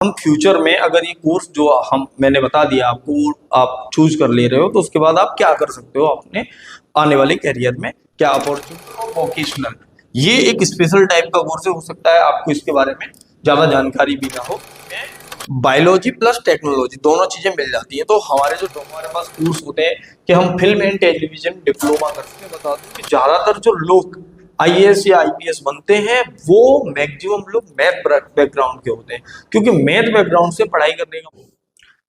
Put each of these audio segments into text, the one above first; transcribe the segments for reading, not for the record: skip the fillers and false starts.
हम फ्यूचर में अगर ये कोर्स जो मैंने बता दिया आपको वो आप चूज कर ले रहे हो तो उसके बाद आप क्या कर सकते हो अपने आने वाले करियर में, क्या अपॉर्चुनिटी। वोकेशनल ये एक स्पेशल टाइप का कोर्स हो सकता है, आपको इसके बारे में ज्यादा जानकारी भी ना हो। बायोलॉजी प्लस टेक्नोलॉजी दोनों चीजें मिल जाती है। तो हमारे पास कोर्स होते हैं कि हम फिल्म एंड टेलीविजन डिप्लोमा करते हैं। बता दूं कि ज्यादातर जो लोग आईएएस या आईपीएस बनते हैं वो मैक्सिमम लोग मैथ बैकग्राउंड के होते हैं, क्योंकि मैथ बैकग्राउंड से पढ़ाई करने का।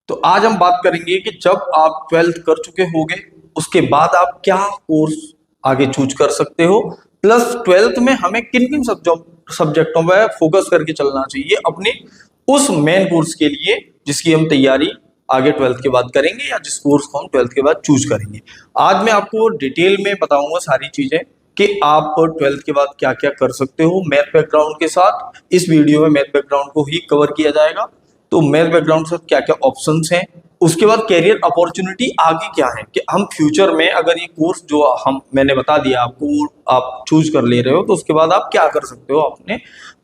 तो आज हम बात करेंगे कि जब आप 12th कर चुके होंगे उसके बाद आप क्या कोर्स आगे चूज कर सकते हो, प्लस 12th में हमें किन किन सब्जेक्टों पर फोकस करके चलना चाहिए अपने उस मेन कोर्स के लिए जिसकी हम तैयारी आगे 12th के बाद करेंगे या जिस कोर्स को हम 12th के बाद चूज करेंगे। आज मैं आपको डिटेल में बताऊंगा सारी चीजें कि आप 12th के बाद क्या क्या कर सकते हो मैथ बैकग्राउंड के साथ। इस वीडियो में मैथ बैकग्राउंड को ही कवर किया जाएगा। तो मैथ बैकग्राउंड से क्या क्या ऑप्शंस हैं, उसके बाद कैरियर अपॉर्चुनिटी आगे क्या है कि हम फ्यूचर में अगर ये कोर्स जो मैंने बता दिया आपको वो आप चूज कर ले रहे हो तो उसके बाद आप क्या कर सकते हो अपने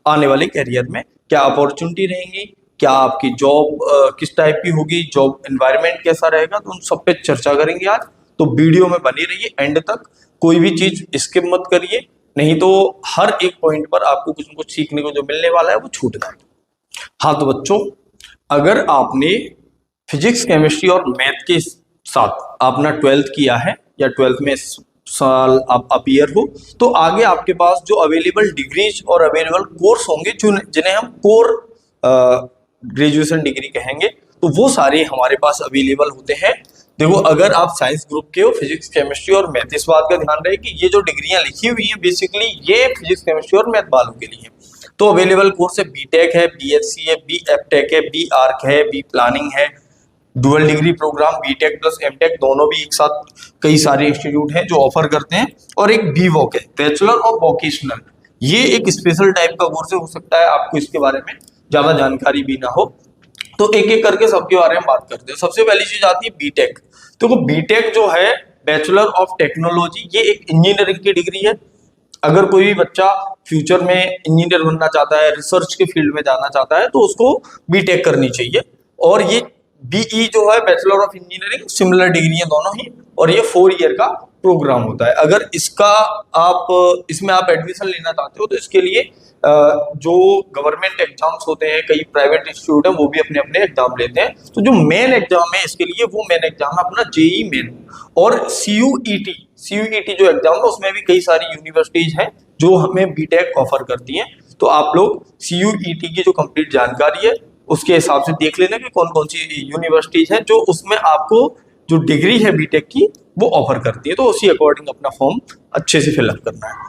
आने वाले कैरियर में, क्या अपॉर्चुनिटी रहेंगी, क्या आपकी जॉब किस टाइप की होगी, जॉब एनवायरनमेंट कैसा रहेगा, तो उन सब पे चर्चा करेंगे आज। तो वीडियो में बने रहिए एंड तक, कोई भी चीज स्किप मत करिए, नहीं तो हर एक पॉइंट पर आपको कुछ न कुछ सीखने को जो मिलने वाला है वो छूट जाएगा। हाँ तो बच्चों, अगर आपने फिजिक्स केमिस्ट्री और मैथ के साथ अपना 12th किया है या 12th में साल आप अपीयर हो तो आगे आपके पास जो अवेलेबल डिग्रीज और अवेलेबल कोर्स होंगे जिन्हें हम कोर ग्रेजुएशन डिग्री कहेंगे, तो वो सारे हमारे पास अवेलेबल होते हैं। देखो, अगर आप साइंस ग्रुप के हो, फिजिक्स केमिस्ट्री और मैथ, इस बात का ध्यान रहे कि ये जो डिग्रियां लिखी हुई हैं बेसिकली ये फिजिक्स केमिस्ट्री और मैथ वालों के लिए। तो अवेलेबल कोर्स है बीटेक है, बीएससी है, बी एफटेक है, बी आर्क है, बी प्लानिंग है, dual degree programme BTech plus MTech दोनों भी एक साथ कई सारे इंस्टीट्यूट हैं जो ऑफर करते हैं, और एक बीवॉक है, बैचलर ऑफ वोकेशनल। ये एक स्पेशल टाइप का कोर्स हो सकता है आपको इसके बारे में ज्यादा जानकारी भी ना हो। तो एक एक करके सबके बारे में बात करते हैं। सबसे पहली चीज आती है बीटेक। तो बीटेक जो है बैचलर ऑफ टेक्नोलॉजी, ये एक इंजीनियरिंग की डिग्री है। अगर कोई भी बच्चा फ्यूचर में इंजीनियर बनना चाहता है, रिसर्च के फील्ड में जाना चाहता है तो उसको बीटेक करनी चाहिए। और ये बीई जो है bachelor of engineering, similar degree है दोनों ही, और ये 4 ईयर का प्रोग्राम होता है। अगर इसमें आप एडमिशन लेना चाहते हो तो इसके लिए जो गवर्नमेंट एग्जाम्स होते हैं, कई प्राइवेट इंस्टीट्यूट है वो भी अपने अपने एग्जाम लेते हैं। तो जो मेन एग्जाम है इसके लिए वो मेन एग्जाम है अपना जेई मेन, और सीयूईटी जो एग्जाम है उसमें भी कई सारी यूनिवर्सिटीज हैं जो हमें बीटेक ऑफर करती हैं। तो आप लोग सीयूईटी की जो कंप्लीट जानकारी है उसके हिसाब से देख लेना कि कौन कौन सी यूनिवर्सिटीज हैं जो उसमें आपको जो डिग्री है बीटेक की वो ऑफर करती है। तो उसी अकॉर्डिंग अपना फॉर्म अच्छे से फिलअप करना है।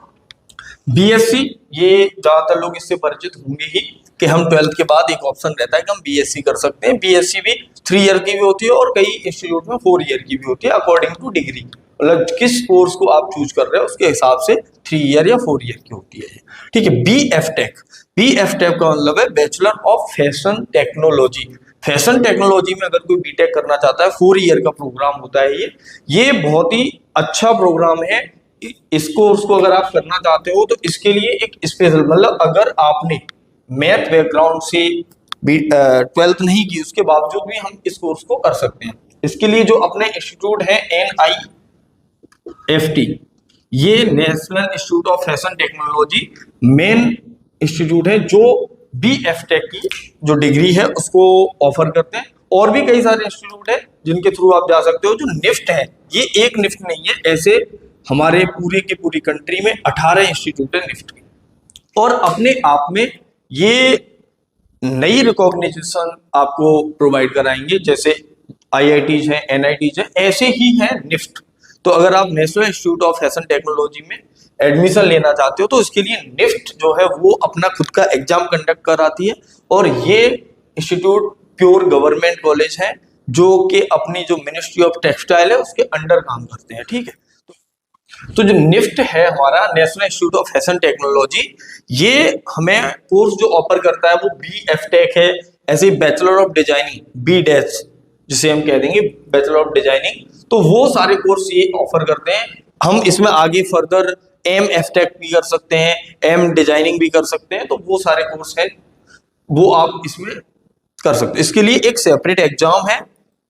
बीएससी, ये ज्यादातर लोग इससे परिचित होंगे ही कि हम 12th के बाद एक ऑप्शन रहता है कि हम बीएससी कर सकते हैं। बीएससी भी 3 ईयर की भी होती है और कई इंस्टीट्यूट में 4 ईयर की भी होती है, अकॉर्डिंग टू डिग्री। मतलब किस कोर्स को आप चूज कर रहे हो उसके हिसाब से 3 ईयर या 4 ईयर की होती है। ठीक है। बीएफटेक का मतलब है bachelor of fashion technology. Fashion technology में अगर कोई बीटेक करना चाहता है, 4 ईयर का प्रोग्राम होता है ये बहुत ही अच्छा प्रोग्राम है। इस कोर्स को अगर आप करना चाहते हो तो इसके लिए एक स्पेशल, मतलब अगर आपने मैथ बैकग्राउंड से 12th नहीं की उसके बावजूद भी हम इस कोर्स को कर सकते हैं। इसके लिए जो अपने इंस्टीट्यूट है NIFT, ये national institute of fashion technology main institute है जो बीएफटेक की जो डिग्री है उसको ऑफर करते हैं। और भी कई सारे इंस्टीट्यूट है जिनके थ्रू आप जा सकते हो। जो निफ्ट है, ये एक निफ्ट नहीं है, ऐसे हमारे पूरे के पूरी कंट्री में 18 इंस्टीट्यूट है निफ्ट के, और अपने आप में ये नई रिकॉग्निशन आपको प्रोवाइड कराएंगे। जैसे IITs हैं, NITs हैं, ऐसे ही है निफ्ट। तो अगर आप national institute of fashion technology में एडमिशन लेना चाहते हो तो इसके लिए निफ्ट जो है वो अपना खुद का एग्जाम कंडक्ट कराती है, और ये इंस्टीट्यूट प्योर गवर्नमेंट कॉलेज है जो कि अपनी जो मिनिस्ट्री ऑफ टेक्सटाइल है उसके अंडर काम करते हैं। ठीक है। तो जो निफ्ट है हमारा national institute of fashion technology, ये हमें कोर्स जो ऑफर करता है वो बीएफटेक है। ऐसे ही bachelor of designing, B dash जिसे हम कह देंगे बैचलर ऑफ डिजाइनिंग, तो वो सारे कोर्स ये ऑफर करते हैं। हम इसमें आगे फर्दर एमएफटेक भी कर सकते हैं, एम डिजाइनिंग भी कर सकते हैं। तो वो सारे कोर्स हैं वो आप इसमें कर सकते हो। इसके लिए एक सेपरेट एग्जाम है,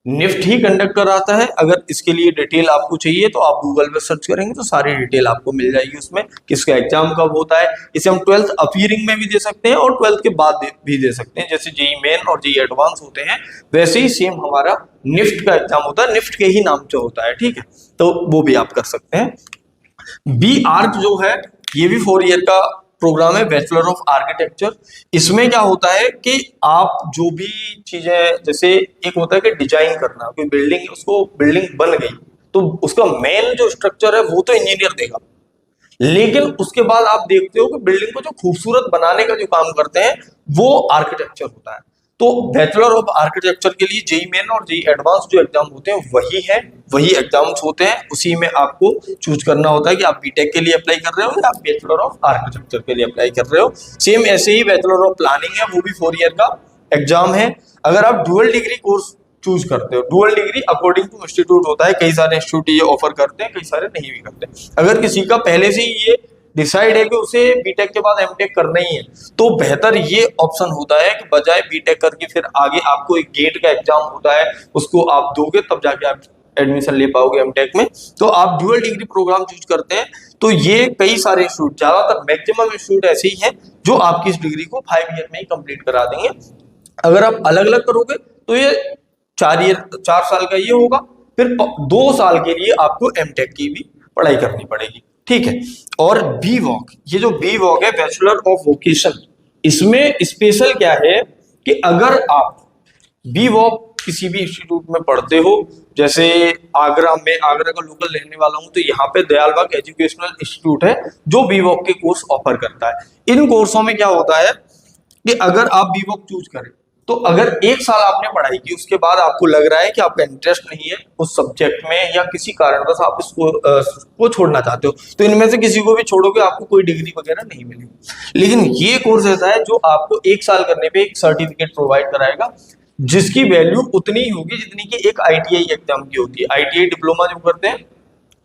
निफ्ट ही कंडक्ट कराता है। अगर इसके लिए डिटेल आपको चाहिए तो आप गूगल पे सर्च करेंगे तो सारी डिटेल आपको मिल जाएगी उसमें, किसका एग्जाम कब होता है। इसे हम 12th अपीयरिंग में भी दे सकते हैं और 12th के बाद भी दे सकते हैं। जैसे जेई मेन और जेई एडवांस होते हैं वैसे ही सेम हमारा निफ्ट का एग्जाम होता है, निफ्ट के ही नाम से होता है, ठीक है, तो वो भी आप कर सकते हैं। बी आर्क जो है ये भी 4 ईयर का प्रोग्राम है, बैचलर ऑफ आर्किटेक्चर। इसमें क्या होता है कि आप जो भी चीजें, जैसे एक होता है कि डिजाइन करना, कोई बिल्डिंग, उसको बिल्डिंग बन गई तो उसका मेन जो स्ट्रक्चर है वो तो इंजीनियर देगा, लेकिन उसके बाद आप देखते हो कि बिल्डिंग को जो खूबसूरत बनाने का जो काम करते हैं वो आर्किटेक्चर होता है। तो बैचलर ऑफ आर्किटेक्चर के लिए जेई मेन और जेई एडवांस जो एग्जाम होते हैं वही है, वही एग्जाम्स होते हैं, उसी में आपको चूज करना होता है कि आप बीटेक के लिए अप्लाई कर रहे हो या आप बैचलर ऑफ आर्किटेक्चर के लिए अप्लाई कर रहे हो। सेम ऐसे ही बैचलर ऑफ प्लानिंग है, वो भी 4 ईयर का एग्जाम है। अगर आप डुअल डिग्री कोर्स चूज करते हो, dual degree according to institute होता है, कई सारे इंस्टीट्यूट ये ऑफर करते हैं, कई सारे नहीं भी करते। अगर किसी का पहले से ही ये डिसाइड है कि उसे बीटेक के बाद एमटेक करना ही है तो बेहतर ये ऑप्शन होता है कि बजाय बीटेक करके फिर आगे आपको एक गेट का एग्जाम होता है उसको आप दोगे तब जाके आप एडमिशन ले पाओगे एमटेक में, तो आप ड्यूअल डिग्री प्रोग्राम चूज करते हैं। तो ये कई सारे इंस्टीट्यूट, ज्यादातर मैक्सिमम इंस्टीट्यूट ऐसे ही हैं जो आपकी इस डिग्री को 5 ईयर में ही कंप्लीट करा देंगे। अगर आप अलग अलग करोगे तो ये 4 साल का ये होगा, फिर 2 साल के लिए आपको एमटेक की भी पढ़ाई करनी पड़ेगी, ठीक है। और बी वॉक, ये जो बी वॉक है बैचलर ऑफ वोकेशन, इसमें स्पेशल क्या है कि अगर आप बी वॉक किसी भी इंस्टीट्यूट में पढ़ते हो, जैसे आगरा में, आगरा का लोकल रहने वाला हूं तो यहाँ पे दयालबाग एजुकेशनल इंस्टीट्यूट है जो बी वॉक के कोर्स ऑफर करता है। इन कोर्सों में क्या होता है कि अगर आप बी वॉक चूज करें तो अगर 1 साल आपने पढ़ाई की उसके बाद आपको लग रहा है कि आपका इंटरेस्ट नहीं है उस सब्जेक्ट में या किसी कारणवश आप इसको को छोड़ना चाहते हो तो इनमें से किसी को भी छोड़ोगे आपको कोई डिग्री वगैरह नहीं मिलेगी। लेकिन ये कोर्स ऐसा है जो आपको 1 साल करने पे एक सर्टिफिकेट प्रोवाइड कराएगा जिसकी वैल्यू उतनी ही होगी जितनी कि एक आईटीआई एग्जाम की होती है। आईटीआई डिप्लोमा जो करते हैं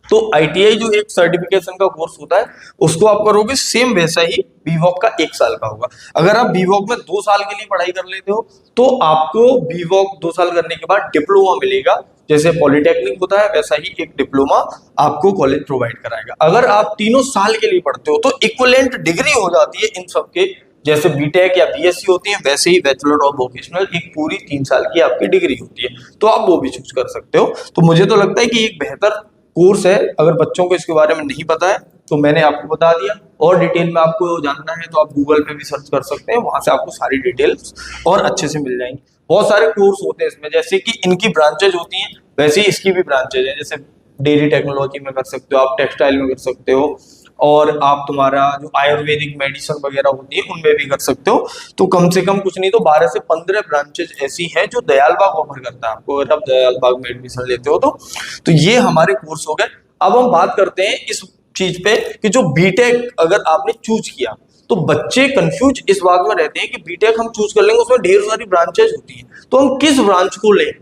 तो आईटीआई जो एक सर्टिफिकेशन का कोर्स होता है उसको आप करोगे, सेम वैसा ही बीवॉक का 1 साल का होगा। अगर आप बीवॉक में 2 साल के लिए पढ़ाई कर लेते हो तो आपको बीवॉक 2 साल करने के बाद डिप्लोमा मिलेगा, जैसे पॉलिटेक्निक होता है वैसा ही एक डिप्लोमा आपको कॉलेज प्रोवाइड कराएगा। अगर आप 3 साल के लिए पढ़ते हो तो इक्विवेलेंट डिग्री हो जाती है इन सबके, जैसे बीटेक या बीएससी होती है वैसे ही बैचलर ऑफ वोकेशनल एक पूरी 3 साल की आपकी डिग्री होती है, तो आप वो भी चूज कर सकते हो। तो मुझे तो लगता है कि एक बेहतर कोर्स है। अगर बच्चों को इसके बारे में नहीं पता है तो मैंने आपको बता दिया, और डिटेल में आपको जानना है तो आप गूगल पे भी सर्च कर सकते हैं, वहां से आपको सारी डिटेल्स और अच्छे से मिल जाएंगी। बहुत सारे कोर्स होते हैं इसमें, जैसे कि इनकी ब्रांचेज होती हैं वैसे ही इसकी भी ब्रांचेज है, जैसे डेयरी टेक्नोलॉजी में कर सकते हो आप, टेक्सटाइल में कर सकते हो, और आप तुम्हारा जो आयुर्वेदिक मेडिसिन वगैरह होती है उनमें भी कर सकते हो। तो कम से कम कुछ नहीं तो 12 से 15 ब्रांचेज ऐसी हैं जो दयालबाग ऑफर करता है आपको, अगर आप दयालबाग में एडमिशन लेते हो तो ये हमारे कोर्स हो गए। अब हम बात करते हैं इस चीज पे कि जो बीटेक अगर आपने चूज किया तो बच्चे कंफ्यूज इस बात में रहते हैं कि बीटेक हम चूज कर लेंगे उसमें ढेर सारी ब्रांचेज होती है तो हम किस ब्रांच को लें,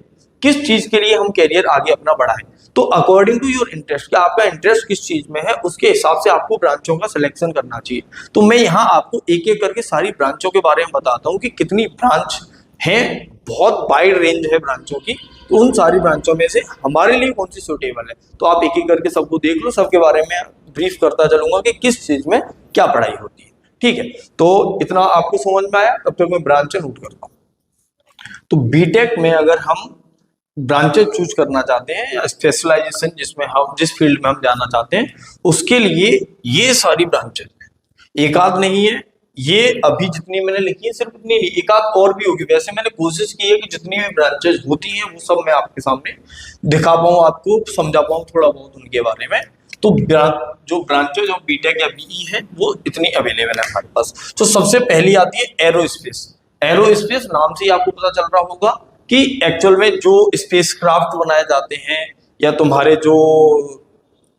किस चीज के लिए हम कैरियर आगे अपना बढ़ाएं। तो अकॉर्डिंग टू योर इंटरेस्ट, कि आपका इंटरेस्ट किस चीज में है उसके हिसाब से आपको ब्रांचों का सिलेक्शन करना चाहिए। तो मैं यहाँ आपको एक एक करके सारी ब्रांचों के बारे में बताता हूँ कि कितनी ब्रांच है, बहुत वाइड रेंज है ब्रांचों की, तो उन सारी ब्रांचों में से हमारे लिए कौन सी सूटेबल है। तो आप एक एक करके सबको देख लो, सबके बारे में ब्रीफ करता चलूंगा कि किस चीज में क्या पढ़ाई होती है, ठीक है। तो इतना आपको समझ में आया, तब तक मैं ब्रांचें नोट करता हूँ। तो बीटेक में अगर हम ब्रांचेस चूज करना चाहते हैं या स्पेशलाइजेशन जिसमें हम जिस फील्ड में हम जाना चाहते हैं उसके लिए ये सारी ब्रांचेस हैं, एक आध नहीं है, ये अभी जितनी मैंने लिखी है सिर्फ इतनी नहीं, एक आध और भी होगी। वैसे मैंने कोशिश की है कि जितनी भी ब्रांचेस होती हैं वो सब मैं आपके सामने दिखा पाऊँ, आपको समझा पाऊँ थोड़ा बहुत उनके बारे में। तो जो ब्रांचेज ऑफ बीटेक या बीई है वो इतनी अवेलेबल है हमारे पास। तो सबसे पहली आती है एरोस्पेस। एरोस्पेस नाम से ही आपको पता चल रहा होगा कि एक्चुअल में जो स्पेसक्राफ्ट बनाए जाते हैं या तुम्हारे जो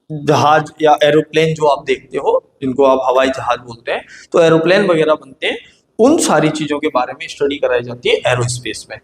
जहाज या एरोप्लेन जो आप देखते हो जिनको आप हवाई जहाज बोलते हैं, तो एरोप्लेन वगैरह बनते हैं, उन सारी चीजों के बारे में स्टडी कराई जाती है एरोस्पेस में।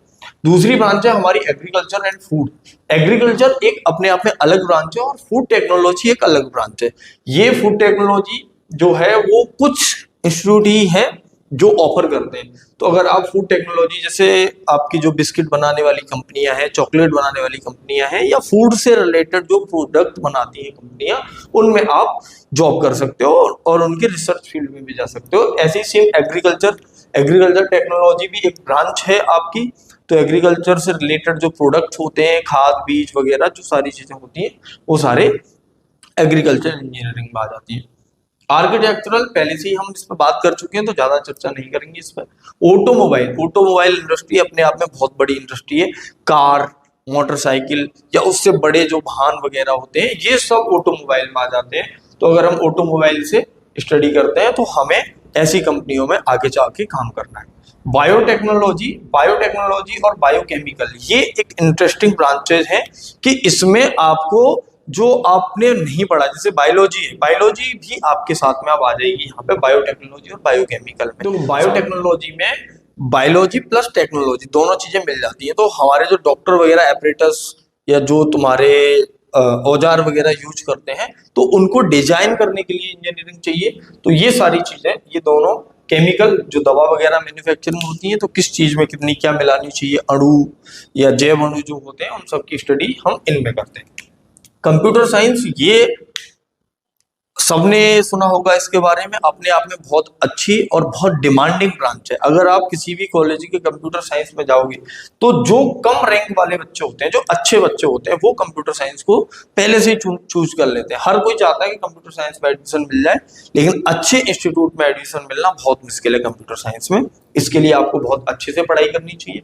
दूसरी ब्रांच है हमारी एग्रीकल्चर एंड फूड। एग्रीकल्चर एक अपने आप में अलग ब्रांच है और फूड टेक्नोलॉजी एक अलग ब्रांच है। ये फूड टेक्नोलॉजी जो है वो कुछ इंस्टीट्यूट ही है जो ऑफर करते हैं। तो अगर आप फूड टेक्नोलॉजी, जैसे आपकी जो बिस्किट बनाने वाली कंपनियां हैं, चॉकलेट बनाने वाली कंपनियां हैं, या फूड से रिलेटेड जो प्रोडक्ट बनाती हैं कंपनियां, उनमें आप जॉब कर सकते हो और उनके रिसर्च फील्ड में भी जा सकते हो। ऐसे ही सेम एग्रीकल्चर टेक्नोलॉजी भी एक ब्रांच है आपकी। तो एग्रीकल्चर से रिलेटेड जो प्रोडक्ट होते हैं, खाद बीज वगैरह जो सारी चीजें होती हैं, वो सारे एग्रीकल्चर इंजीनियरिंग में आ जाती है। आर्किटेक्चरल पहले से ही हम इस पर बात कर चुके हैं, तो ज्यादा चर्चा नहीं करेंगे इस पर। ऑटोमोबाइल इंडस्ट्री अपने आप में बहुत बड़ी इंडस्ट्री है। कार, मोटरसाइकिल या उससे बड़े जो वाहन वगैरह होते हैं, ये सब ऑटोमोबाइल में आ जाते हैं। तो अगर हम ऑटोमोबाइल से स्टडी करते हैं तो हमें ऐसी कंपनियों में आगे जाके काम करना है। बायोटेक्नोलॉजी और बायोकेमिकल, ये एक इंटरेस्टिंग ब्रांचेज है कि इसमें आपको जो आपने नहीं पढ़ा, जैसे बायोलॉजी है, बायोलॉजी भी आपके साथ में अब आ जाएगी यहाँ पे बायोटेक्नोलॉजी और बायोकेमिकल में। तो बायोटेक्नोलॉजी में बायोलॉजी प्लस टेक्नोलॉजी दोनों चीजें मिल जाती हैं। तो हमारे जो डॉक्टर वगैरह एपरेटस या जो तुम्हारे औजार वगैरह यूज करते हैं, तो उनको डिजाइन करने के लिए इंजीनियरिंग चाहिए। तो ये सारी चीजें, ये दोनों केमिकल जो दवा वगैरह मैन्युफैक्चरिंग होती है, तो किस चीज में कितनी क्या मिलानी चाहिए, अणु या जैव अणु जो होते हैं, उन सब की स्टडी हम इनमें करते हैं। कंप्यूटर साइंस, ये सबने सुना होगा इसके बारे में, अपने आप में बहुत अच्छी और बहुत डिमांडिंग ब्रांच है। अगर आप किसी भी कॉलेज के कंप्यूटर साइंस में जाओगे, तो जो कम रैंक वाले बच्चे होते हैं, जो अच्छे बच्चे होते हैं, वो कंप्यूटर साइंस को पहले से ही चूज कर लेते हैं। हर कोई चाहता है कि कंप्यूटर साइंस में एडमिशन मिल जाए, लेकिन अच्छे इंस्टीट्यूट में एडमिशन मिलना बहुत मुश्किल है कंप्यूटर साइंस में। इसके लिए आपको बहुत अच्छे से पढ़ाई करनी चाहिए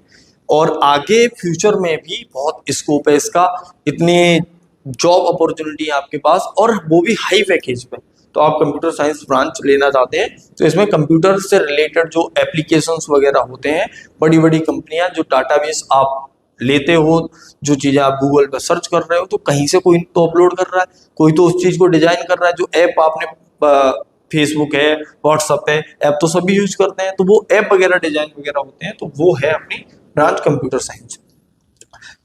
और आगे फ्यूचर में भी बहुत स्कोप है इसका। इतनी जॉब अपॉर्चुनिटी है आपके पास, और वो भी हाई पैकेज पे। तो आप कंप्यूटर साइंस ब्रांच लेना चाहते हैं, तो इसमें कंप्यूटर से रिलेटेड जो एप्लीकेशंस वगैरह होते हैं, बड़ी बड़ी कंपनियां, जो डाटाबेस आप लेते हो, जो चीजें आप गूगल पर सर्च कर रहे हो, तो कहीं से कोई तो अपलोड कर रहा है, कोई तो उस चीज को डिजाइन कर रहा है। जो ऐप आपने, फेसबुक है, व्हाट्सएप है, ऐप तो सभी यूज करते हैं, तो वो ऐप वगैरह डिजाइन वगैरह होते हैं, तो वो है अपनी ब्रांच कंप्यूटर साइंस।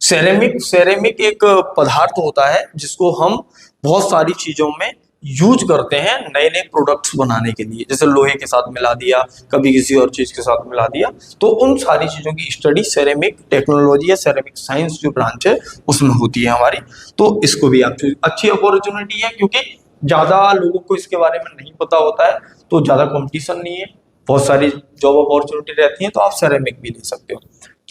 सेरेमिक एक पदार्थ होता है जिसको हम बहुत सारी चीजों में यूज करते हैं नए नए प्रोडक्ट्स बनाने के लिए। जैसे लोहे के साथ मिला दिया, कभी किसी और चीज के साथ मिला दिया, तो उन सारी चीजों की स्टडी सेरेमिक टेक्नोलॉजी या सेरेमिक साइंस जो ब्रांच है उसमें होती है हमारी। तो इसको भी आप अच्छी अपॉर्चुनिटी है, क्योंकि ज्यादा लोगों को इसके बारे में नहीं पता होता है, तो ज्यादा कंपटीशन नहीं है, बहुत सारी जॉब अपॉर्चुनिटी रहती है, तो आप सेरेमिक भी ले सकते हो।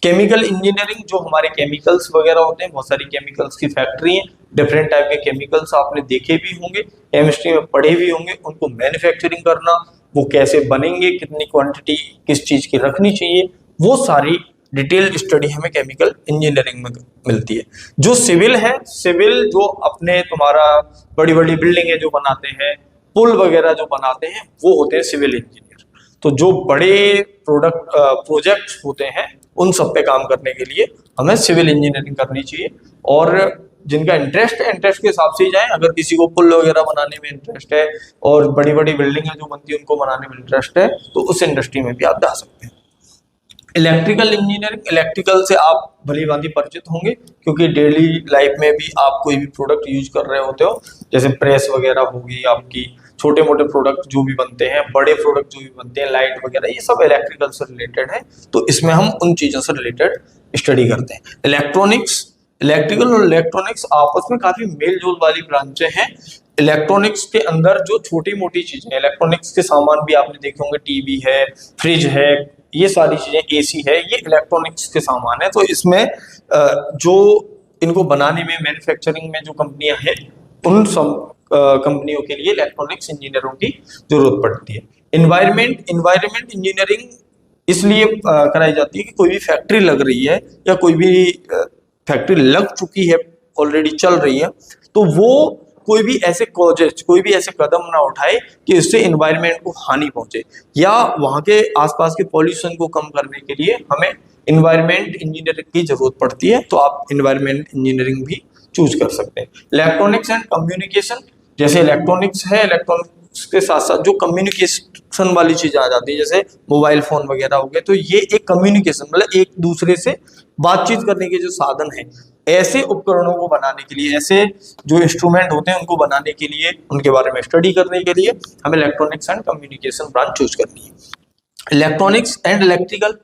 केमिकल इंजीनियरिंग, जो हमारे केमिकल्स वगैरह होते हैं, बहुत सारी केमिकल्स की फैक्ट्री है, डिफरेंट टाइप के केमिकल्स आपने देखे भी होंगे, केमिस्ट्री में पढ़े भी होंगे। उनको मैन्युफैक्चरिंग करना, वो कैसे बनेंगे, कितनी क्वांटिटी किस चीज की रखनी चाहिए, वो सारी डिटेल स्टडी हमें केमिकल इंजीनियरिंग में मिलती है। जो सिविल है, सिविल जो अपने तुम्हारा बड़ी बड़ी बिल्डिंगें जो बनाते हैं, पुल वगैरह जो बनाते हैं, वो होते हैं सिविल इंजीनियर। तो जो बड़े प्रोजेक्ट होते हैं, उन सब पे काम करने के लिए हमें सिविल इंजीनियरिंग करनी चाहिए। और जिनका इंटरेस्ट है, इंटरेस्ट के हिसाब से ही जाए। अगर किसी को पुल वगैरह बनाने में इंटरेस्ट है और बड़ी बड़ी बिल्डिंगें जो बनती है उनको बनाने में इंटरेस्ट है, तो उस इंडस्ट्री में भी आप जा सकते हैं। इलेक्ट्रिकल इंजीनियरिंग, इलेक्ट्रिकल से आप भली भांति परिचित होंगे, क्योंकि डेली लाइफ में भी आप कोई भी प्रोडक्ट यूज कर रहे होते हो, जैसे प्रेस वगैरह होगी आपकी, छोटे मोटे प्रोडक्ट जो भी बनते हैं, बड़े प्रोडक्ट जो भी बनते हैं, लाइट वगैरह, ये सब इलेक्ट्रिकल से रिलेटेड है। तो इसमें हम उन चीजों से रिलेटेड स्टडी करते हैं। इलेक्ट्रॉनिक्स, इलेक्ट्रिकल और इलेक्ट्रॉनिक्स आपस में काफी मेल जोल वाली ब्रांचें हैं। इलेक्ट्रॉनिक्स के अंदर जो छोटी मोटी चीजें, इलेक्ट्रॉनिक्स के सामान भी आपने देखे होंगे, टीवी है, फ्रिज है, ये सारी चीजें, एसी है, ये इलेक्ट्रॉनिक्स के सामान है। तो इसमें जो इनको बनाने में, मैन्युफैक्चरिंग में जो कंपनियां हैं, उन सब कंपनियों के लिए इलेक्ट्रॉनिक्स इंजीनियरों की जरूरत पड़ती है। इन्वायरमेंट इंजीनियरिंग इसलिए कराई जाती है कि कोई भी फैक्ट्री लग रही है या कोई भी फैक्ट्री लग चुकी है, ऑलरेडी चल रही है, तो वो कोई भी ऐसे कॉजेज, कोई भी ऐसे कदम ना उठाए कि इससे इन्वायरमेंट को हानि पहुंचे, या वहां के आसपास के पॉल्यूशन को कम करने के लिए हमें इन्वायरमेंट इंजीनियरिंग की जरूरत पड़ती है। तो आप इन्वायरमेंट इंजीनियरिंग भी चूज कर सकते हैं। इलेक्ट्रॉनिक्स एंड कम्युनिकेशन, जैसे इलेक्ट्रॉनिक्स है, इलेक्ट्रॉनिक्स के साथ साथ जो कम्युनिकेशन वाली चीजें आ जाती है, जैसे मोबाइल फोन वगैरह हो गए, तो ये एक कम्युनिकेशन, मतलब एक दूसरे से बातचीत करने के जो साधन है, ऐसे उपकरणों को बनाने के लिए, ऐसे जो इंस्ट्रूमेंट होते हैं उनको बनाने के लिए, उनके बारे में स्टडी करने के लिए हमें electronics and communication branch choose करनी है। इलेक्ट्रॉनिक्स एंड इलेक्ट्रिकल,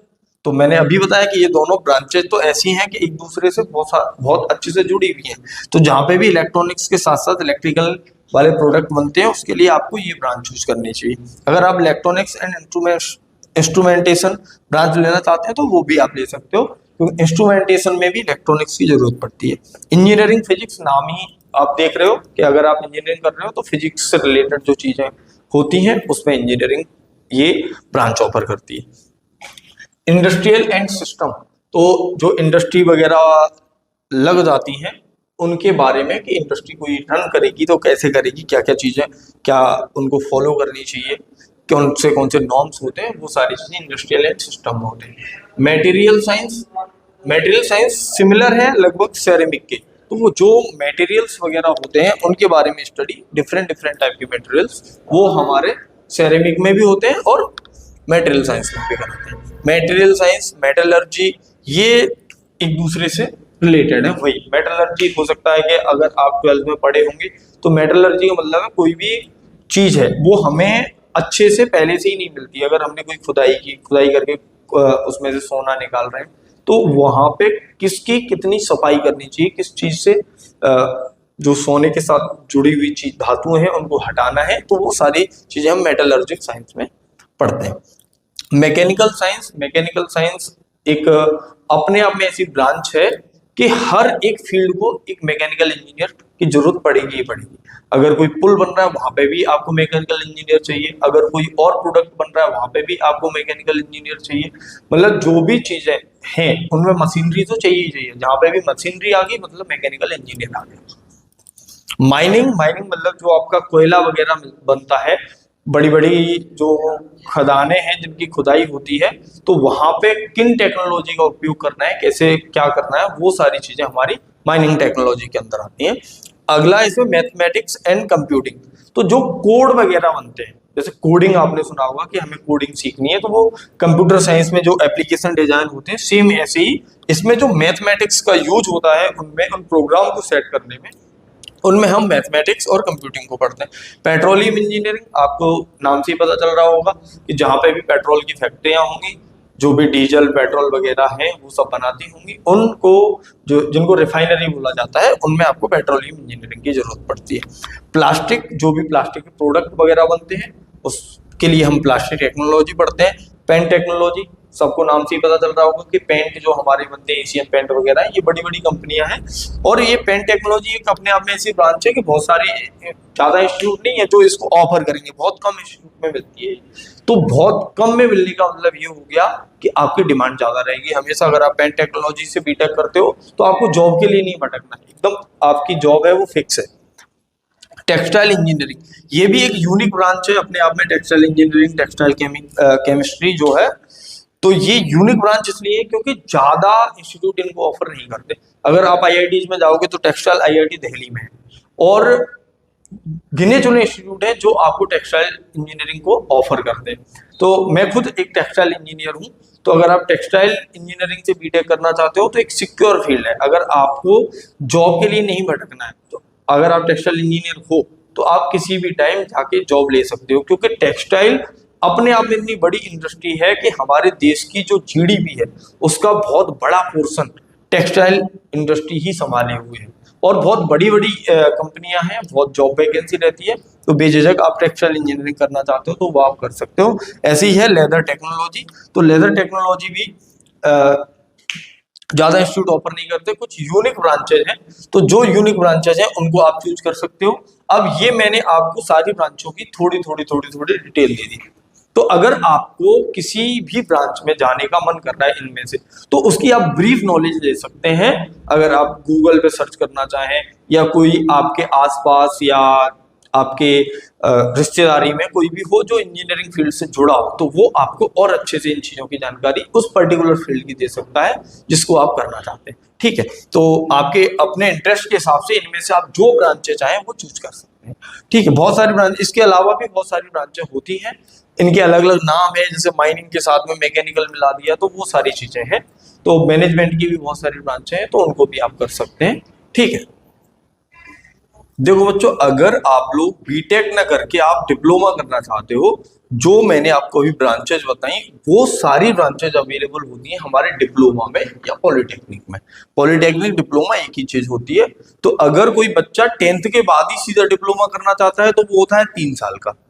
तो मैंने अभी बताया कि ये दोनों ब्रांचेस तो ऐसी हैं कि एक दूसरे से बहुत अच्छे से जुड़ी हुई हैं। तो जहाँ पे भी इलेक्ट्रॉनिक्स के साथ साथ इलेक्ट्रिकल वाले प्रोडक्ट बनते हैं उसके लिए आपको ये ब्रांच चूज करनी चाहिए। अगर आप इलेक्ट्रॉनिक्स एंड इंस्ट्रूमेंटेशन ब्रांच लेना चाहते हैं तो वो भी आप ले सकते हो, क्योंकि इंस्ट्रूमेंटेशन में भी इलेक्ट्रॉनिक्स की जरूरत पड़ती है। इंजीनियरिंग फिजिक्स नाम ही आप देख रहे हो कि अगर आप इंजीनियरिंग कर रहे हो तो फिजिक्स से रिलेटेड जो चीजें होती हैं उसमें इंजीनियरिंग ये ब्रांच ऑफर करती है। इंडस्ट्रियल एंड सिस्टम, तो जो इंडस्ट्री वगैरह लग जाती हैं उनके बारे में कि इंडस्ट्री कोई रन करेगी तो कैसे करेगी, क्या क्या चीजें क्या उनको फॉलो करनी चाहिए, कौन से नॉर्म्स होते हैं, वो सारी चीजें इंडस्ट्रियल एंड सिस्टम में होते हैं। मटेरियल साइंस सिमिलर है लगभग सेरेमिक के, तो वो जो मटेरियल्स वगैरह होते हैं उनके बारे में स्टडी, डिफरेंट डिफरेंट टाइप के मटेरियल्स वो हमारे सेरेमिक में भी होते हैं और मटेरियल साइंस में भी कराते हैं। मटेरियल साइंस, मेटलर्जी, ये एक दूसरे से रिलेटेड है। वही मेटलर्जी हो सकता है कि अगर आप 12th में पढ़े होंगे तो मेटलर्जी का मतलब है कोई भी चीज है वो हमें अच्छे से पहले से ही नहीं मिलती। अगर हमने कोई खुदाई करके उसमें से सोना निकाल रहे हैं तो वहां पे किसकी कितनी सफाई करनी चाहिए, किस चीज से जो सोने के साथ जुड़ी हुई चीज धातु हैं उनको हटाना है, तो वो सारी चीजें हम मेटलर्जिक साइंस में पढ़ते हैं। मैकेनिकल साइंस एक अपने आप में ऐसी ब्रांच है कि हर एक फील्ड को एक मैकेनिकल इंजीनियर की जरूरत पड़ेगी ही पड़ेगी। अगर कोई पुल बन रहा है वहां पे भी आपको मैकेनिकल इंजीनियर चाहिए, अगर कोई और प्रोडक्ट बन रहा है वहां पे भी आपको मैकेनिकल इंजीनियर चाहिए। मतलब जो भी चीजें हैं उनमें मशीनरी तो चाहिए ही चाहिए, जहां पे भी मशीनरी आ गई मतलब मैकेनिकल इंजीनियर आ गया। माइनिंग मतलब जो आपका कोयला वगैरह बनता है, बड़ी बड़ी जो खदानें हैं जिनकी खुदाई होती है, तो वहां पे किन टेक्नोलॉजी का उपयोग करना है, कैसे क्या करना है, वो सारी चीजें हमारी माइनिंग टेक्नोलॉजी के अंदर आती हैं। अगला इसमें मैथमेटिक्स एंड कंप्यूटिंग, तो जो कोड वगैरह बनते हैं, जैसे कोडिंग आपने सुना होगा कि हमें कोडिंग सीखनी है, तो वो कंप्यूटर साइंस में जो एप्लीकेशन डिजाइन होते हैं सेम ऐसे ही इसमें जो मैथमेटिक्स का यूज होता है उनमें उन प्रोग्राम को सेट करने में उनमें हम मैथमेटिक्स और कंप्यूटिंग को पढ़ते हैं। पेट्रोलियम इंजीनियरिंग, आपको नाम से ही पता चल रहा होगा कि जहाँ पे भी पेट्रोल की फैक्ट्रियां होंगी, जो भी डीजल पेट्रोल वगैरह हैं वो सब बनाती होंगी, उनको जिनको रिफाइनरी बोला जाता है उनमें आपको पेट्रोलियम इंजीनियरिंग की जरूरत पड़ती है। प्लास्टिक, जो भी प्लास्टिक के प्रोडक्ट वगैरह बनते हैं उसके लिए हम प्लास्टिक टेक्नोलॉजी पढ़ते हैं। पेन टेक्नोलॉजी, सबको नाम से ही पता चल रहा होगा कि पेंट जो हमारे बनते हैं एशियन पेंट वगैरह ये बड़ी बड़ी कंपनियां हैं, और ये पेंट टेक्नोलॉजी एक अपने आप में ऐसी ब्रांच है कि बहुत सारे ज्यादा इंस्टीट्यूट नहीं है जो इसको ऑफर करेंगे, बहुत कम इंस्टीट्यूट में मिलती है। तो बहुत कम में मिलने का मतलब ये हो गया कि आपकी डिमांड ज्यादा रहेगी हमेशा। अगर आप पेंट टेक्नोलॉजी से बीटेक करते हो तो आपको जॉब के लिए नहीं भटकना, एकदम आपकी जॉब है वो फिक्स है। टेक्सटाइल इंजीनियरिंग, ये भी एक यूनिक ब्रांच है अपने आप में। टेक्सटाइल इंजीनियरिंग, टेक्सटाइल केमिस्ट्री जो है, तो ये यूनिक ब्रांच इसलिए है क्योंकि ज्यादा इंस्टीट्यूट इनको ऑफर नहीं करते। अगर आप आईआईटीज में जाओगे तो टेक्सटाइल आईआईटी दिल्ली में है, और गिने चुने इंस्टीट्यूट है जो आपको टेक्सटाइल इंजीनियरिंग को ऑफर करते हैं। तो मैं खुद एक टेक्सटाइल इंजीनियर हूँ, तो अगर आप टेक्सटाइल इंजीनियरिंग से बीटेक करना चाहते हो तो एक सिक्योर फील्ड है। अगर आपको जॉब के लिए नहीं भटकना है तो अगर आप टेक्सटाइल इंजीनियर हो तो आप किसी भी टाइम जाके जॉब ले सकते हो, क्योंकि टेक्सटाइल अपने आप में इतनी बड़ी इंडस्ट्री है कि हमारे देश की जो जीडीपी है उसका बहुत बड़ा पोर्शन टेक्सटाइल इंडस्ट्री ही संभाले हुए है, और बहुत बड़ी बड़ी कंपनियां हैं, बहुत जॉब वैकेंसी रहती है। तो बेझिझक आप टेक्सटाइल इंजीनियरिंग करना चाहते हो तो वो आप कर सकते हो। ऐसी ही है लेदर टेक्नोलॉजी, तो लेदर टेक्नोलॉजी भी ज्यादा इंस्टीट्यूट ऑफर नहीं करते, कुछ यूनिक ब्रांचेज हैं, तो जो यूनिक ब्रांचेज हैं उनको आप चूज कर सकते हो। अब ये मैंने आपको सारी ब्रांचों की थोड़ी थोड़ी डिटेल दे दी। तो अगर आपको किसी भी ब्रांच में जाने का मन कर रहा है इनमें से, तो उसकी आप ब्रीफ नॉलेज ले सकते हैं। अगर आप गूगल पे सर्च करना चाहें या कोई आपके आसपास या आपके रिश्तेदारी में कोई भी हो जो इंजीनियरिंग फील्ड से जुड़ा हो, तो वो आपको और अच्छे से इन चीजों की जानकारी उस पर्टिकुलर फील्ड की दे सकता है जिसको आप करना चाहते हैं। ठीक है, तो आपके अपने इंटरेस्ट के हिसाब से इनमें से आप जो ब्रांचें चाहें वो चूज कर सकते हैं। ठीक है, बहुत सारी ब्रांच, इसके अलावा भी बहुत सारी ब्रांचें होती हैं, इनके अलग अलग नाम है, जैसे माइनिंग के साथ में मैकेनिकल मिला दिया, तो वो सारी चीजें हैं। तो मैनेजमेंट की भी बहुत सारी ब्रांचें हैं, तो उनको भी आप कर सकते हैं। ठीक है, देखो बच्चों, अगर आप लोग बीटेक ना करके आप डिप्लोमा करना चाहते हो, जो मैंने आपको अभी ब्रांचेज बताई वो सारी ब्रांचेज अवेलेबल होती हैं हमारे डिप्लोमा में या पॉलिटेक्निक में। पॉलिटेक्निक डिप्लोमा एक ही चीज होती है। तो अगर कोई बच्चा 10th के बाद ही सीधा डिप्लोमा करना चाहता है तो वो होता है 3 साल का।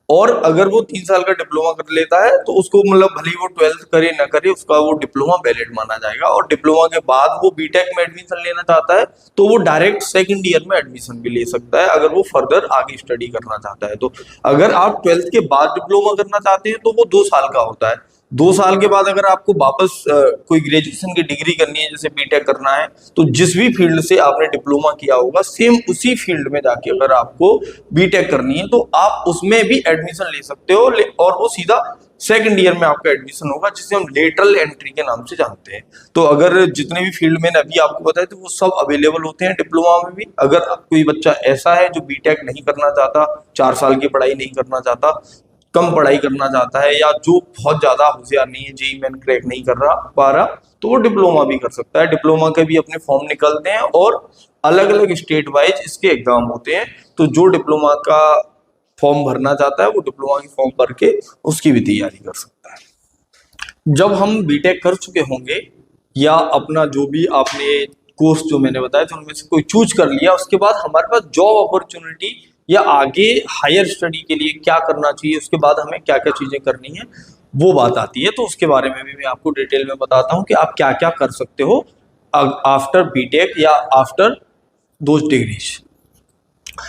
और अगर वो 3 साल का डिप्लोमा कर लेता है तो उसको मतलब भले ही वो 12th करे ना करे, उसका वो डिप्लोमा वैलिड माना जाएगा। और डिप्लोमा के बाद वो बीटेक में एडमिशन लेना चाहता है तो वो डायरेक्ट सेकंड ईयर में एडमिशन भी ले सकता है, अगर वो फर्दर आगे स्टडी करना चाहता है तो। अगर आप 12th के बाद डिप्लोमा करना चाहते हैं तो वो 2 साल का होता है। 2 साल के बाद अगर आपको वापस कोई ग्रेजुएशन की डिग्री करनी है, जैसे बीटेक करना है, तो जिस भी फील्ड से आपने डिप्लोमा किया होगा सेम उसी फील्ड में जाके अगर आपको बीटेक करनी है तो आप उसमें भी एडमिशन ले सकते हो। और वो सीधा सेकंड ईयर में आपका एडमिशन होगा, जिसे हम लेटरल एंट्री के नाम से जानते हैं। तो अगर जितने भी फील्ड मैंने अभी आपको बताया तो वो सब अवेलेबल होते हैं डिप्लोमा में भी। अगर कोई बच्चा ऐसा है जो बीटेक नहीं करना चाहता, 4 साल की पढ़ाई नहीं करना चाहता, कम पढ़ाई करना चाहता है, या जो बहुत ज्यादा होशियार नहीं है, जेईई मेन क्रैक नहीं कर रहा पा रहा, तो वो डिप्लोमा भी कर सकता है। डिप्लोमा के भी अपने फॉर्म निकलते हैं और अलग अलग स्टेट वाइज इसके एग्जाम होते हैं। तो जो डिप्लोमा का फॉर्म भरना चाहता है वो डिप्लोमा की फॉर्म भर के उसकी भी तैयारी कर सकता है। जब हम बीटेक कर चुके होंगे या अपना जो भी आपने कोर्स जो मैंने बताया तो उनमें से कोई चूज कर लिया, उसके बाद हमारे पास जॉब अपॉर्चुनिटी या आगे हायर स्टडी के लिए क्या करना चाहिए, उसके बाद हमें क्या क्या चीजें करनी है, वो बात आती है। तो उसके बारे में भी मैं आपको डिटेल में बताता हूँ कि आप क्या क्या कर सकते हो आफ्टर बीटेक या आफ्टर दोज डिग्रीज।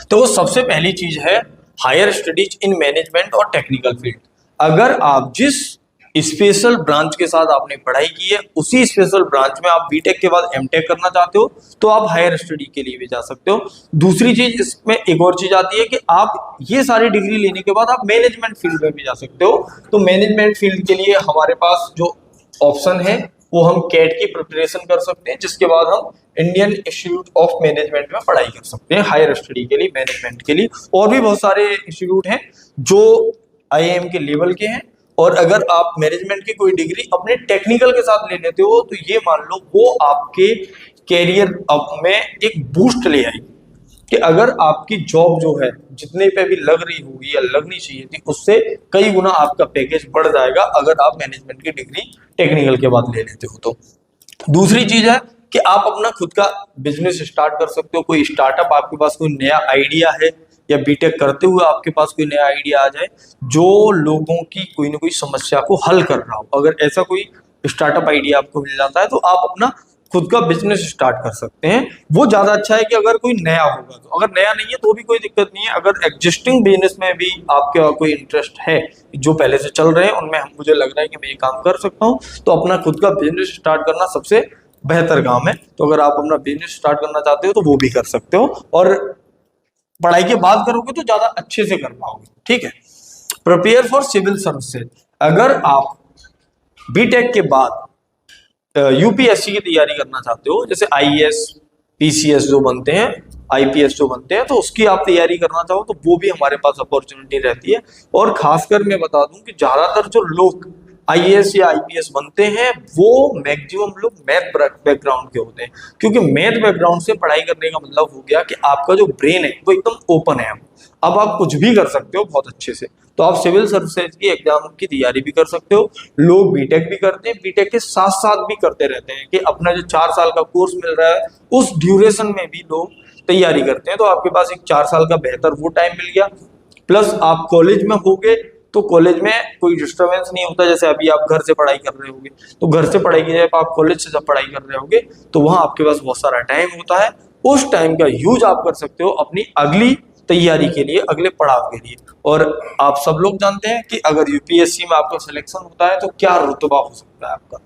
तो सबसे पहली चीज है हायर स्टडीज इन मैनेजमेंट और टेक्निकल फील्ड। अगर आप जिस स्पेशल ब्रांच के साथ आपने पढ़ाई की है उसी स्पेशल ब्रांच में आप बीटेक के बाद एमटेक करना चाहते हो तो आप हायर स्टडी के लिए भी जा सकते हो। दूसरी चीज इसमें एक और चीज आती है कि आप ये सारी डिग्री लेने के बाद आप मैनेजमेंट फील्ड में भी जा सकते हो। तो मैनेजमेंट फील्ड के लिए हमारे पास जो ऑप्शन है वो हम कैट की प्रिपरेशन कर सकते हैं, जिसके बाद हम इंडियन इंस्टीट्यूट ऑफ मैनेजमेंट में पढ़ाई कर सकते हैं हायर स्टडी के लिए, मैनेजमेंट के लिए। और भी बहुत सारे इंस्टीट्यूट हैं जो आईआईएम के लेवल के हैं। और अगर आप मैनेजमेंट की कोई डिग्री अपने टेक्निकल के साथ ले लेते हो तो ये मान लो वो आपके कैरियर में एक बूस्ट ले आएगी कि अगर आपकी जॉब जो है जितने पे भी लग रही होगी या लगनी चाहिए थी उससे कई गुना आपका पैकेज बढ़ जाएगा अगर आप मैनेजमेंट की डिग्री टेक्निकल के बाद ले लेते हो तो। दूसरी चीज है कि आप अपना खुद का बिजनेस स्टार्ट कर सकते हो। कोई स्टार्टअप, आपके पास कोई नया आइडिया है या बीटेक करते हुए आपके पास कोई नया आइडिया आ जाए जो लोगों की कोई ना कोई समस्या को हल कर रहा हो, अगर ऐसा कोई स्टार्टअप आइडिया आपको मिल जाता है तो आप अपना खुद का बिजनेस स्टार्ट कर सकते हैं। वो ज्यादा अच्छा है कि अगर कोई नया होगा तो। अगर नया नहीं है तो भी कोई दिक्कत नहीं है। अगर एग्जिस्टिंग बिजनेस में भी आपका कोई इंटरेस्ट है, जो पहले से चल रहे हैं उनमें मुझे लग रहा है कि मैं ये काम कर सकता हूँ, तो अपना खुद का बिजनेस स्टार्ट करना सबसे बेहतर काम है। तो अगर आप अपना बिजनेस स्टार्ट करना चाहते हो तो वो भी कर सकते हो और पढ़ाई के बाद करोगे तो ज्यादा अच्छे से कर पाओगे। ठीक है। Prepare for civil services. अगर आप बीटेक के बाद यूपीएससी की तैयारी करना चाहते हो, जैसे आईएएस पीसीएस जो बनते हैं, आईपीएस जो बनते हैं, तो उसकी आप तैयारी करना चाहो तो वो भी हमारे पास अपॉर्चुनिटी रहती है। और खासकर मैं बता दूं कि ज्यादातर जो लोग आईएएस या आईपीएस बनते हैं वो मैक्सिमम लोग मैथ बैकग्राउंड के होते हैं, क्योंकि मैथ बैकग्राउंड से पढ़ाई करने का मतलब हो गया कि आपका जो ब्रेन है वो एकदम ओपन है। अब आप कुछ भी कर सकते हो बहुत अच्छे से। तो आप सिविल सर्विसेज की एग्जाम की तैयारी भी कर सकते हो। लोग बीटेक भी करते हैं, बीटेक के साथ साथ भी करते रहते हैं कि अपना जो 4 साल का कोर्स मिल रहा है उस ड्यूरेशन में भी लोग तैयारी करते हैं। तो आपके पास एक 4 साल का बेहतर वो टाइम मिल गया। प्लस आप कॉलेज में होगे तो कॉलेज में कोई डिस्टर्बेंस नहीं होता। जैसे अभी आप घर से पढ़ाई कर रहे होगे तो घर से पढ़ाई की जब आप कॉलेज से जब पढ़ाई कर रहे होगे तो वहां आपके पास बहुत सारा टाइम होता है। उस टाइम का यूज आप कर सकते हो अपनी अगली तैयारी के लिए, अगले पड़ाव के लिए। और आप सब लोग जानते हैं कि अगर यूपीएससी में आपका सिलेक्शन होता है तो क्या रुतबा हो सकता है आपका।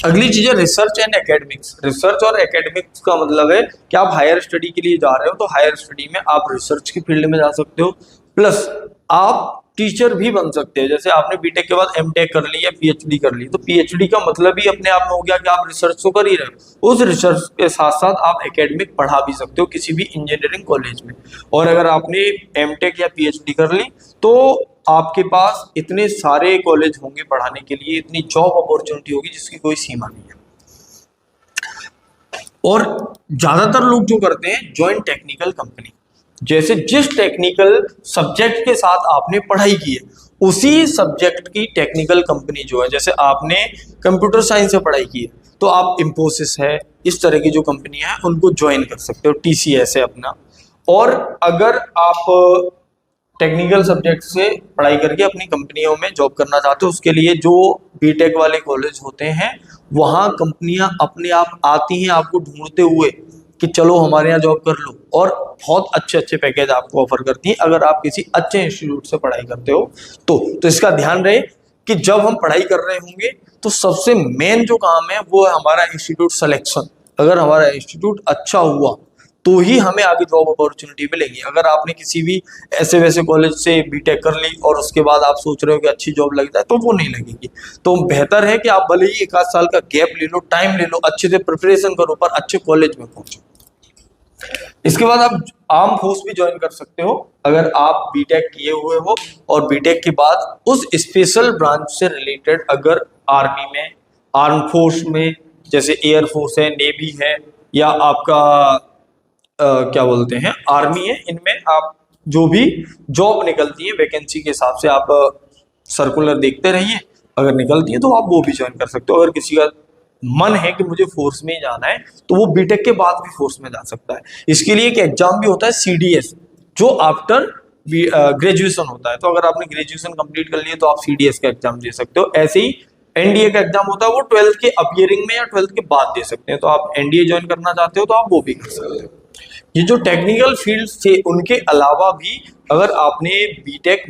अगली चीज है रिसर्च एंड एकेडमिक्स। रिसर्च और एकेडमिक्स का मतलब है कि आप हायर स्टडी के लिए जा रहे हो तो हायर स्टडी में आप रिसर्च की फील्ड में जा सकते हो। प्लस आप टीचर भी बन सकते हैं। जैसे आपने बीटेक के बाद एमटेक कर ली या पीएचडी कर ली, तो पीएचडी का मतलब ही अपने आप में हो गया कि आप रिसर्च तो कर ही रहे हो। उस रिसर्च के साथ साथ आप एकेडमिक पढ़ा भी सकते हो किसी भी इंजीनियरिंग कॉलेज में। और अगर आपने एमटेक या पीएचडी कर ली तो आपके पास इतने सारे कॉलेज होंगे पढ़ाने के लिए, इतनी जॉब अपॉर्चुनिटी होगी जिसकी कोई सीमा नहीं है। और ज्यादातर लोग जो करते हैं ज्वाइंट टेक्निकल कंपनी, जैसे जिस टेक्निकल सब्जेक्ट के साथ आपने पढ़ाई की है उसी सब्जेक्ट की टेक्निकल कंपनी जो है, जैसे आपने कंप्यूटर साइंस से पढ़ाई की है तो आप इंफोसिस है, इस तरह की जो कंपनियां हैं उनको ज्वाइन कर सकते हो, टीसीएस है अपना। और अगर आप टेक्निकल सब्जेक्ट से पढ़ाई करके अपनी कंपनियों में जॉब करना चाहते हो, उसके लिए जो बीटेक वाले कॉलेज होते हैं वहाँ कंपनियां अपने आप आती हैं आपको ढूंढते हुए कि चलो हमारे यहाँ जॉब कर लो, और बहुत अच्छे अच्छे पैकेज आपको ऑफर करती हैं अगर आप किसी अच्छे इंस्टीट्यूट से पढ़ाई करते हो तो इसका ध्यान रहे कि जब हम पढ़ाई कर रहे होंगे तो सबसे मेन जो काम है वो है हमारा इंस्टीट्यूट सिलेक्शन। अगर हमारा इंस्टीट्यूट अच्छा हुआ तो ही हमें आगे जॉब अपॉर्चुनिटी मिलेगी। अगर आपने किसी भी ऐसे वैसे कॉलेज से बीटेक कर ली और उसके बाद आप सोच रहे हो कि अच्छी जॉब लग जाए तो वो नहीं लगेगी। तो बेहतर है कि आप भले ही 1 आध साल का गैप ले लो, टाइम ले लो, अच्छे से प्रिपरेशन करो पर अच्छे कॉलेज में पहुंचो। इसके बाद आप आर्म फोर्स भी ज्वाइन कर सकते हो अगर आप बीटेक किए हुए हो और बीटेक के बाद उस स्पेशल ब्रांच से रिलेटेड अगर आर्मी में, आर्म फोर्स में, जैसे एयर फोर्स है, नेवी है, या आपका क्या बोलते हैं आर्मी है, इनमें आप जो भी जॉब निकलती है वैकेंसी के हिसाब से आप सर्कुलर देखते रहिए, अगर निकलती है तो आप वो भी ज्वाइन कर सकते हो। अगर किसी का मन है कि मुझे फोर्स में ही जाना है तो वो बीटेक के बाद भी फोर्स में जा सकता है। इसके लिए एक एग्जाम भी होता है सीडीएस, जो आफ्टर ग्रेजुएशन होता है। तो अगर आपने ग्रेजुएशन कंप्लीट कर लिया तो आप सीडीएस का एग्जाम दे सकते हो। ऐसे ही एनडीए का एग्जाम होता है, वो 12th के अपीयरिंग में या 12th के बाद दे सकते हैं। तो आप एनडीए ज्वाइन करना चाहते हो तो आप वो भी कर सकते हो। ये जो टेक्निकल फील्ड थे उनके अलावा भी अगर आपने बीटेक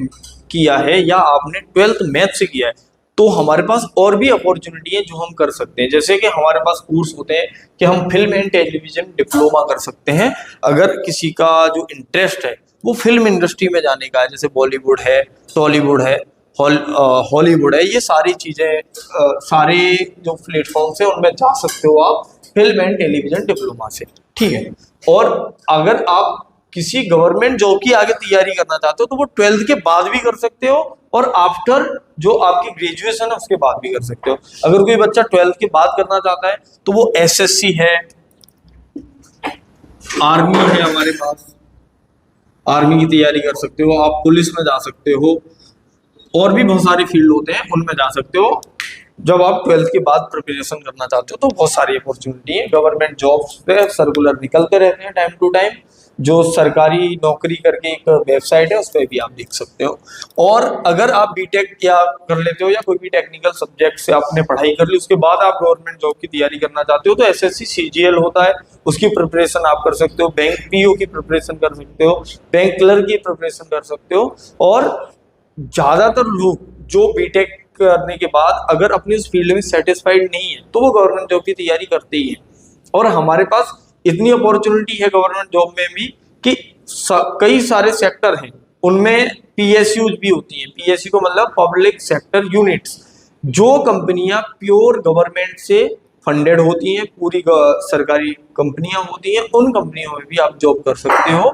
किया है या आपने 12th मैथ से किया है तो हमारे पास और भी अपॉर्चुनिटी है जो हम कर सकते हैं। जैसे कि हमारे पास कोर्स होते हैं कि हम फिल्म एंड टेलीविजन डिप्लोमा कर सकते हैं अगर किसी का जो इंटरेस्ट है वो फिल्म इंडस्ट्री में जाने का है, जैसे बॉलीवुड है, टॉलीवुड है, हॉलीवुड है, ये सारी चीजें सारे जो प्लेटफॉर्म्स है उनमें जा सकते हो आप फिल्म एंड टेलीविजन डिप्लोमा से, ठीक है। और अगर आप किसी गवर्नमेंट जॉब की आगे तैयारी करना चाहते हो तो वो 12th के बाद भी कर सकते हो और आफ्टर जो आपकी ग्रेजुएशन है उसके बाद भी कर सकते हो। अगर कोई बच्चा 12th के बाद करना चाहता है तो वो एसएससी है, आर्मी है, हमारे पास आर्मी की तैयारी कर सकते हो, आप पुलिस में जा सकते हो, और भी बहुत सारे फील्ड होते हैं उनमें जा सकते हो। जब आप 12th के बाद प्रिपरेशन करना चाहते हो तो बहुत सारी अपॉर्चुनिटी है। गवर्नमेंट जॉब्स पे सर्कुलर निकलते रहते हैं टाइम टू टाइम, जो सरकारी नौकरी करके एक वेबसाइट है उस पर भी आप देख सकते हो। और अगर आप बीटेक या कर लेते हो या कोई भी टेक्निकल सब्जेक्ट से आपने पढ़ाई कर ली उसके बाद आप गवर्नमेंट जॉब की तैयारी करना चाहते हो तो एसएससी सीजीएल होता है, उसकी प्रिपरेशन आप कर सकते हो, बैंक पीओ की प्रिपरेशन कर सकते हो, बैंक क्लर्क की प्रिपरेशन कर सकते हो। और ज्यादातर लोग जो बीटेक करने के बाद अगर अपनी उस फील्ड में सेटिस्फाइड नहीं है तो वो गवर्नमेंट जॉब की तैयारी करते ही है। और हमारे पास इतनी अपॉर्चुनिटी है गवर्नमेंट जॉब में भी कि कई सारे सेक्टर हैं उनमें पीएसयूज भी होती हैं। पीएसयू को मतलब पब्लिक सेक्टर यूनिट्स, जो कंपनियां प्योर गवर्नमेंट से फंडेड होती हैं, पूरी सरकारी कंपनियां होती हैं, उन कंपनियों में भी आप जॉब कर सकते हो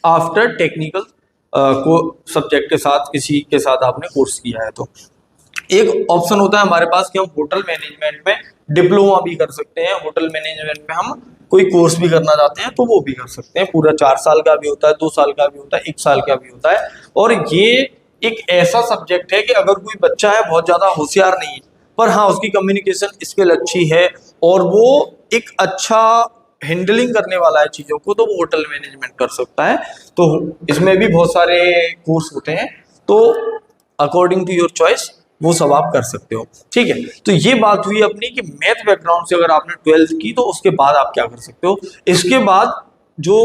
आफ्टर टेक्निकल को सब्जेक्ट के साथ किसी के साथ आपने कोर्स किया है। तो एक ऑप्शन होता है हमारे पास कि हम होटल मैनेजमेंट में डिप्लोमा भी कर सकते हैं। होटल मैनेजमेंट में हम कोई कोर्स भी करना चाहते हैं तो वो भी कर सकते हैं। पूरा 4 साल का भी होता है, 2 साल का भी होता है, 1 साल का भी होता है। और ये एक ऐसा सब्जेक्ट है कि अगर कोई बच्चा है बहुत ज्यादा होशियार नहीं है पर हाँ उसकी कम्युनिकेशन स्किल अच्छी है और वो एक अच्छा हैंडलिंग करने वाला है चीजों को, तो वो होटल मैनेजमेंट कर सकता है। तो इसमें भी बहुत सारे कोर्स होते हैं, तो अकॉर्डिंग टू योर चॉइस वो सब आप कर सकते हो, ठीक है। तो ये बात हुई अपनी कि मैथ बैकग्राउंड से अगर आपने 12th की तो उसके बाद आप क्या कर सकते हो। इसके बाद जो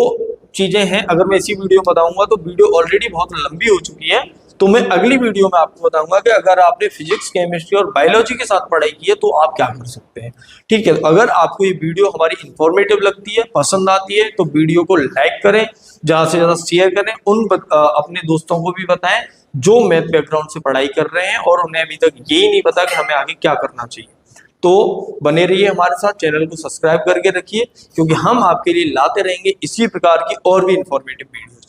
चीजें हैं अगर मैं इसी वीडियो में बताऊंगा तो वीडियो ऑलरेडी बहुत लंबी हो चुकी है, तो मैं अगली वीडियो में आपको बताऊंगा कि अगर आपने फिजिक्स, केमिस्ट्री और बायोलॉजी के साथ पढ़ाई की है तो आप क्या कर सकते हैं, ठीक है। अगर आपको ये वीडियो हमारी इंफॉर्मेटिव लगती है, पसंद आती है तो वीडियो को लाइक करें, ज्यादा से ज्यादा शेयर करें, अपने दोस्तों को भी बताएं जो मैथ बैकग्राउंड से पढ़ाई कर रहे हैं और उन्हें अभी तक यही नहीं पता कि हमें आगे क्या करना चाहिए। तो बने रहिए हमारे साथ, चैनल को सब्सक्राइब करके रखिए क्योंकि हम आपके लिए लाते रहेंगे इसी प्रकार की और भी इंफॉर्मेटिव वीडियो।